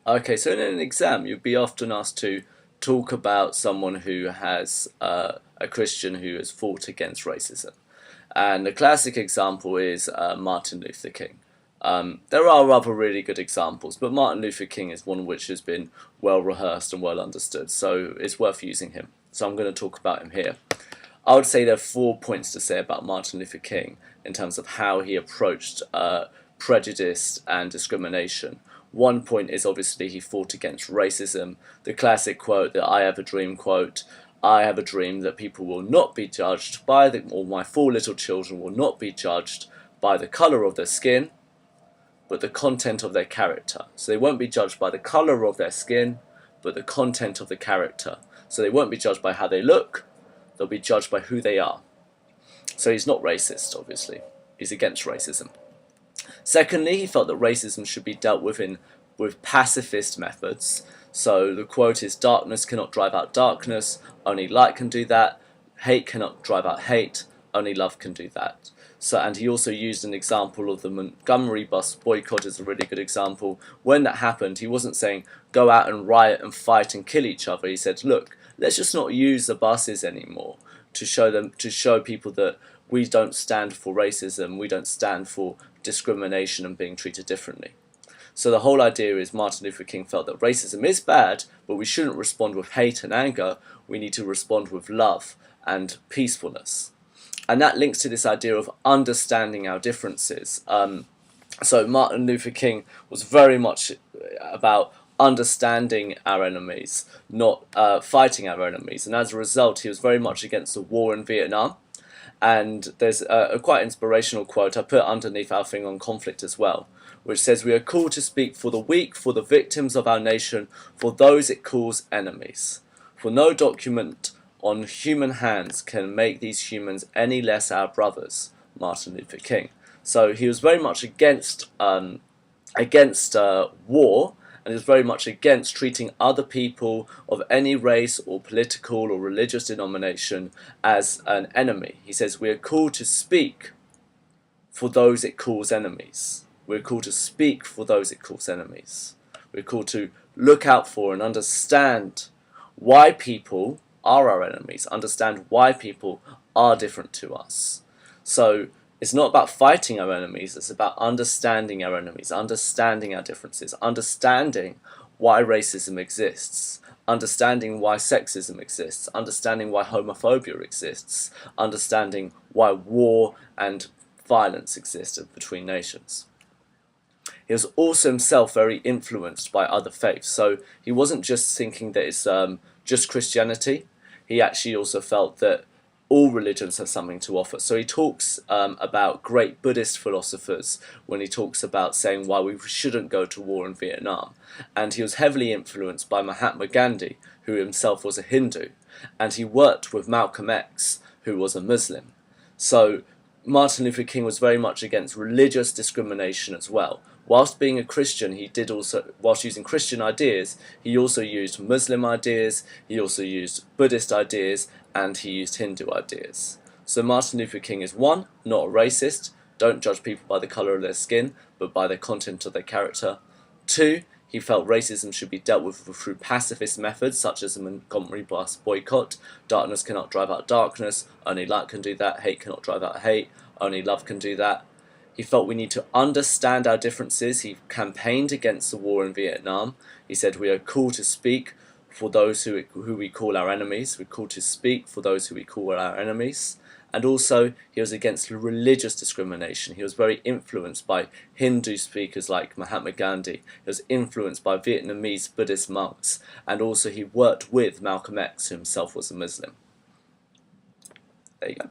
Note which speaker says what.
Speaker 1: Okay, so in an exam, you'd be often asked to talk about someone who has a Christian who has fought against racism. And the classic example is Martin Luther King. There are other really good examples, but Martin Luther King is one which has been well rehearsed and well understood, so it's worth using him. So I'm going to talk about him here. I would say there are 4 points to say about Martin Luther King in terms of how he approached prejudice and discrimination. 1 point is obviously he fought against racism. The classic quote, the I have a dream quote, I have a dream that people will not be judged by or my 4 little children will not be judged by the colour of their skin, but the content of their character. So they won't be judged by the colour of their skin, but the content of the character. So they won't be judged by how they look, they'll be judged by who they are. So he's not racist, obviously. He's against racism. Secondly, he felt that racism should be dealt with with pacifist methods. So the quote is, darkness cannot drive out darkness, only light can do that. Hate cannot drive out hate, only love can do that. So, and he also used an example of the Montgomery bus boycott as a really good example. When that happened, he wasn't saying go out and riot and fight and kill each other. He said, look, let's just not use the buses anymore to show people that we don't stand for racism, we don't stand for discrimination and being treated differently. So the whole idea is Martin Luther King felt that racism is bad, but we shouldn't respond with hate and anger, we need to respond with love and peacefulness. And that links to this idea of understanding our differences. So Martin Luther King was very much about understanding our enemies, not fighting our enemies. And as a result, he was very much against the war in Vietnam. And there's a quite inspirational quote I put underneath our thing on conflict as well, which says, we are called to speak for the weak, for the victims of our nation, for those it calls enemies. For no document on human hands can make these humans any less our brothers. Martin Luther King. So he was very much against war, and is very much against treating other people of any race or political or religious denomination as an enemy. He says we are called to speak for those it calls enemies. We're called to speak for those it calls enemies. We're called to look out for and understand why people are our enemies, understand why people are different to us. So it's not about fighting our enemies, it's about understanding our enemies, understanding our differences, understanding why racism exists, understanding why sexism exists, understanding why homophobia exists, understanding why war and violence exist between nations. He was also himself very influenced by other faiths, so he wasn't just thinking that it's just Christianity. He actually also felt that all religions have something to offer. So he talks about great Buddhist philosophers when he talks about saying why we shouldn't go to war in Vietnam. And he was heavily influenced by Mahatma Gandhi, who himself was a Hindu. And he worked with Malcolm X, who was a Muslim. So Martin Luther King was very much against religious discrimination as well. Whilst being a Christian, whilst using Christian ideas, he also used Muslim ideas, he also used Buddhist ideas, and he used Hindu ideas. So Martin Luther King is one, not a racist, don't judge people by the colour of their skin, but by the content of their character. Two, he felt racism should be dealt with through pacifist methods, such as the Montgomery bus boycott. Darkness cannot drive out darkness, only light can do that. Hate cannot drive out hate, only love can do that. He felt we need to understand our differences. He campaigned against the war in Vietnam. He said we are called to speak for those who we call our enemies. We're called to speak for those who we call our enemies. And also, he was against religious discrimination. He was very influenced by Hindu speakers like Mahatma Gandhi. He was influenced by Vietnamese Buddhist monks. And also, he worked with Malcolm X, who himself was a Muslim. There you go.